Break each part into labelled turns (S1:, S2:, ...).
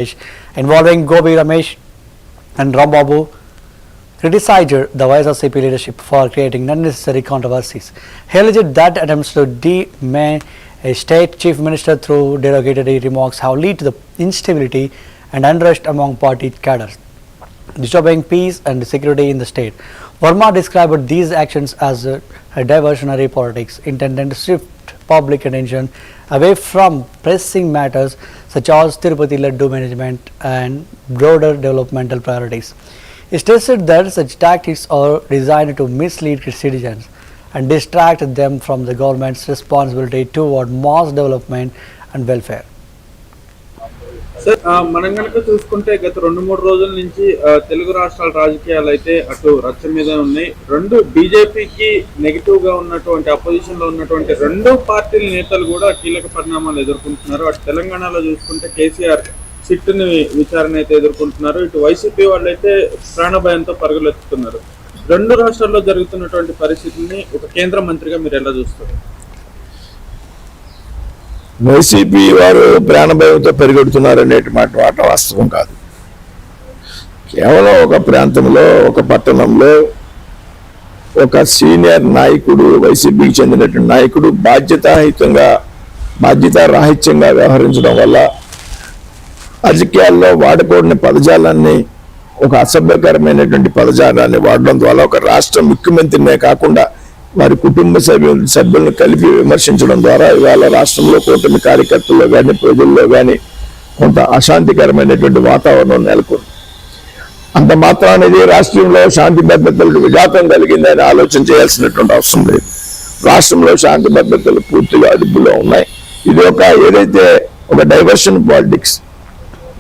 S1: involving Gobi Ramesh and Rambabu criticized the YSRCP leadership for creating unnecessary controversies. He alleged that attempts to demean a state chief minister through derogatory remarks have led to the instability and unrest among party cadres, disturbing peace and security in the state. Verma described these actions as a diversionary politics intended to shift public attention away from pressing matters such as Tirupati Laddu management and broader developmental priorities. He stressed that such tactics are designed to mislead citizens and distract them from the government's responsibility toward mass development and welfare.
S2: Sir మనం కనుక చూసుకుంటే గత 2-3 రోజుల నుంచి తెలుగు రాష్ట్రాల రాజకీయాలు అయితే అటు రచ్చ మీద ఉన్నాయి. రెండు బీజేపీకి నెగిటివ్ గా ఉన్నటువంటి అపోజిషన్ లో ఉన్నటువంటి రెండు పార్టీల నేతలు కూడా కీలక పరిణామాలు ఎదుర్కొంటున్నారు. అటు తెలంగాణలో చూసుకుంటే కేసీఆర్ సిట్టుని విచారణ అయితే ఎదుర్కొంటున్నారు. ఇటు వైసీపీ వాళ్ళు అయితే ప్రాణభయంతో పరుగులెత్తుతున్నారు. రెండు రాష్ట్రాల్లో జరుగుతున్నటువంటి పరిస్థితుల్ని ఒక కేంద్ర మంత్రిగా మీరు ఎలా చూస్తారు?
S3: వైసీపీ వారు ప్రాణభయంతో పరిగెడుతున్నారు అనే మాట వాస్తవం కాదు. కేవలం ఒక ప్రాంతంలో ఒక పట్టణంలో ఒక సీనియర్ నాయకుడు, వైసీపీకి చెందినటువంటి నాయకుడు బాధ్యతారాహిత్యంగా వ్యవహరించడం వల్ల రాజకీయాల్లో వాడకూడని పదజాలాన్ని, ఒక అసభ్యకరమైనటువంటి పదజాలాన్ని వాడడం ద్వారా ఒక రాష్ట్ర ముఖ్యమంత్రినే కాకుండా వారి కుటుంబ సభ్యులను కలిపి విమర్శించడం ద్వారా ఇవాళ రాష్ట్రంలో కూటమి కార్యకర్తల్లో కానీ ప్రజల్లో కానీ కొంత అశాంతికరమైనటువంటి వాతావరణం నెలకొంది. అంత మాత్రానికి రాష్ట్రంలో శాంతి భద్రతలకు విఘాతం కలిగిందని ఆలోచన చేయాల్సినటువంటి అవసరం లేదు. రాష్ట్రంలో శాంతి భద్రతలు పూర్తిగా అదుపులో ఉన్నాయి. ఇది ఏదైతే ఒక డైవర్షన్ పాలిటిక్స్,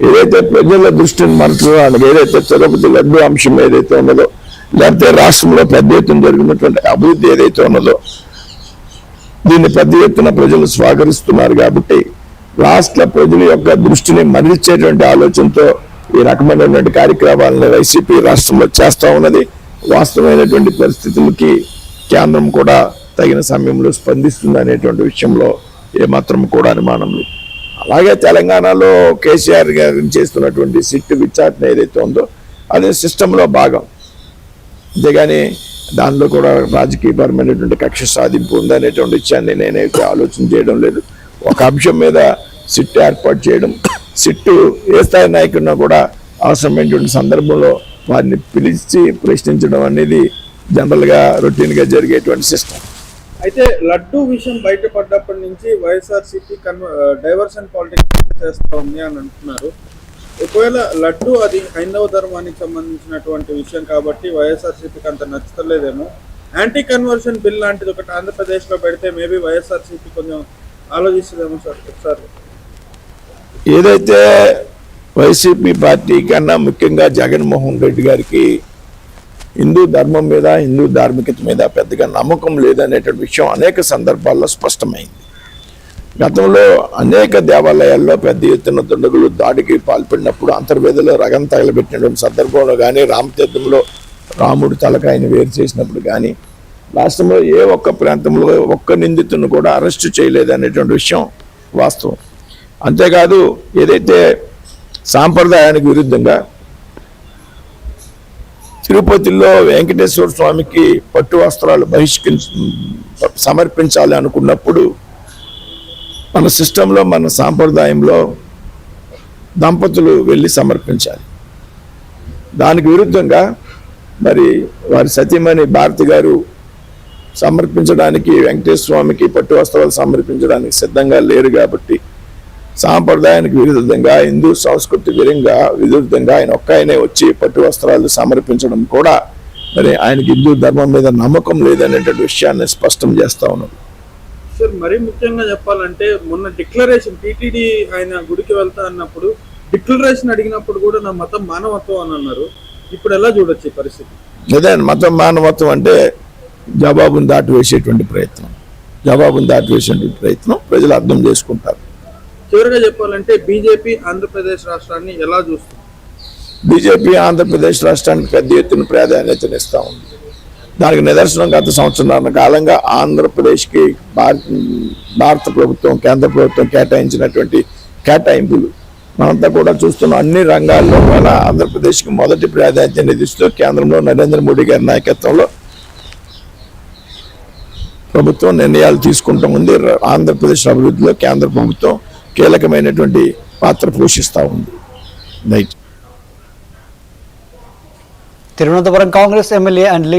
S3: ఏదైతే ప్రజల దృష్టిని మరచడానికి, ఏదైతే తిరుపతి లడ్డు అంశం ఏదైతే ఉన్నదో, లేకపోతే రాష్ట్రంలో పెద్ద ఎత్తున జరిగినటువంటి అభివృద్ధి ఏదైతే ఉన్నదో దీన్ని పెద్ద ఎత్తున ప్రజలు స్వాగతిస్తున్నారు. కాబట్టి రాష్ట్ర ప్రజల యొక్క దృష్టిని మరల్చేటువంటి ఆలోచనతో ఈ రకమైనటువంటి కార్యక్రమాలను వైసీపీ రాష్ట్రంలో చేస్తూ ఉన్నది. వాస్తవమైనటువంటి పరిస్థితులకి కేంద్రం కూడా తగిన సమయంలో స్పందిస్తుంది అనేటువంటి విషయంలో ఏమాత్రం కూడా అనుమానం లేదు. అలాగే తెలంగాణలో కేసీఆర్ గారు చేస్తున్నటువంటి సిట్టు విచారణ ఏదైతే ఉందో అదే సిస్టంలో భాగం. అంతేగాని దానిలో కూడా రాజకీయపరమైనటువంటి కక్ష సాధింపు ఉందనేటువంటి విషయాన్ని నేనైతే ఆలోచన చేయడం లేదు. ఒక అంశం మీద సిట్టు ఏర్పాటు చేయడం, సిట్టు ఏ స్థాయి నాయకుడినా కూడా అవసరమైనటువంటి సందర్భంలో వారిని పిలిచి ప్రశ్నించడం అనేది జనరల్గా రొటీన్గా జరిగేటువంటి సిస్టమ్.
S2: అయితే లడ్డు విషయం బయటపడ్డప్పటి నుంచి వైఎస్ఆర్సీపీ డైవర్షన్ పాలిటిక్స్ చేస్తూ ఉంది అని అంటున్నారు. ఒకవేళ లడ్డు అది హైందవ ధర్మానికి సంబంధించినటువంటి విషయం కాబట్టి వైఎస్ఆర్సీపీకి అంత నచ్చలేదేమో, యాంటీ కన్వర్షన్ బిల్ లాంటిది ఒకటి ఆంధ్రప్రదేశ్లో పెడితే మేబీ వైఎస్ఆర్సీపీ కొంచెం ఆలోచిస్తుందేమో సార్. ఒకసారి
S3: ఏదైతే వైసీపీ పార్టీ కన్నా ముఖ్యంగా జగన్మోహన్ రెడ్డి గారికి హిందూ ధర్మం మీద, హిందూ ధార్మికత మీద పెద్దగా నమ్మకం లేదనేటువంటి విషయం అనేక సందర్భాల్లో స్పష్టమైంది. గతంలో అనేక దేవాలయాల్లో పెద్ద ఎత్తున దుండగులు దాడికి పాల్పడినప్పుడు అంతర్వేదిలో రగం తగలబెట్టినటువంటి సందర్భంలో కానీ, రామతీర్థంలో రాముడు తలకాయని వేరు చేసినప్పుడు కానీ రాష్ట్రంలో ఏ ఒక్క ప్రాంతంలో ఒక్క నిందితులను కూడా అరెస్టు చేయలేదనేటువంటి విషయం వాస్తవం. అంతేకాదు ఏదైతే సాంప్రదాయానికి విరుద్ధంగా తిరుపతిలో వెంకటేశ్వర స్వామికి పట్టు వస్త్రాలు సమర్పించాలి అనుకున్నప్పుడు మన సిస్టంలో, మన సాంప్రదాయంలో దంపతులు వెళ్ళి సమర్పించాలి. దానికి విరుద్ధంగా మరి వారి సతీమణి భారతి గారు సమర్పించడానికి, వెంకటేశ్వర స్వామికి పట్టు వస్త్రాలు సమర్పించడానికి సిద్ధంగా లేరు. కాబట్టి సాంప్రదాయానికి విరుద్ధంగా, హిందూ సంస్కృతి విరుద్ధంగా ఆయన ఒక్కయనే వచ్చి పట్టు వస్త్రాలు సమర్పించడం కూడా మరి ఆయనకి హిందూ ధర్మం మీద నమ్మకం లేదనేటువంటి విషయాన్ని స్పష్టం చేస్తా ఉన్నారు.
S2: సార్ మరీ ముఖ్యంగా చెప్పాలంటే మొన్న డిక్లరేషన్ టీటీడీ ఆయన గుడికి వెళ్తా అన్నప్పుడు డిక్లరేషన్ అడిగినప్పుడు కూడా నా మతం మానవత్వం అని అన్నారు. ఇప్పుడు ఎలా చూడొచ్చు ఈ పరిస్థితి?
S3: అదే మతం మానవత్వం అంటే జవాబును దాటివేసేటువంటి ప్రయత్నం ప్రజలు అర్థం చేసుకుంటారు.
S2: చివరిగా చెప్పాలంటే బీజేపీ ఆంధ్రప్రదేశ్ రాష్ట్రాన్ని ఎలా చూస్తుంది?
S3: బీజేపీ ఆంధ్రప్రదేశ్ రాష్ట్రానికి పెద్ద ఎత్తున ప్రాధాన్యతనిస్తూ ఉంది. దానికి నిదర్శనం గత సంవత్సరాల కాలంగా ఆంధ్రప్రదేశ్కి భారత ప్రభుత్వం, కేంద్ర ప్రభుత్వం కేటాయించినటువంటి కేటాయింపులు మనంతా కూడా చూస్తున్న అన్ని రంగాల్లో కూడా ఆంధ్రప్రదేశ్కి మొదటి ప్రాధాన్యత ఇస్తూ కేంద్రంలో నరేంద్ర మోడీ గారి నాయకత్వంలో ప్రభుత్వం నిర్ణయాలు తీసుకుంటూ ఉంది. ఆంధ్రప్రదేశ్ అభివృద్ధిలో కేంద్ర ప్రభుత్వం కీలకమైనటువంటి పాత్ర పోషిస్తూ ఉంది.
S1: Thiruvananthapuram Congress MLA and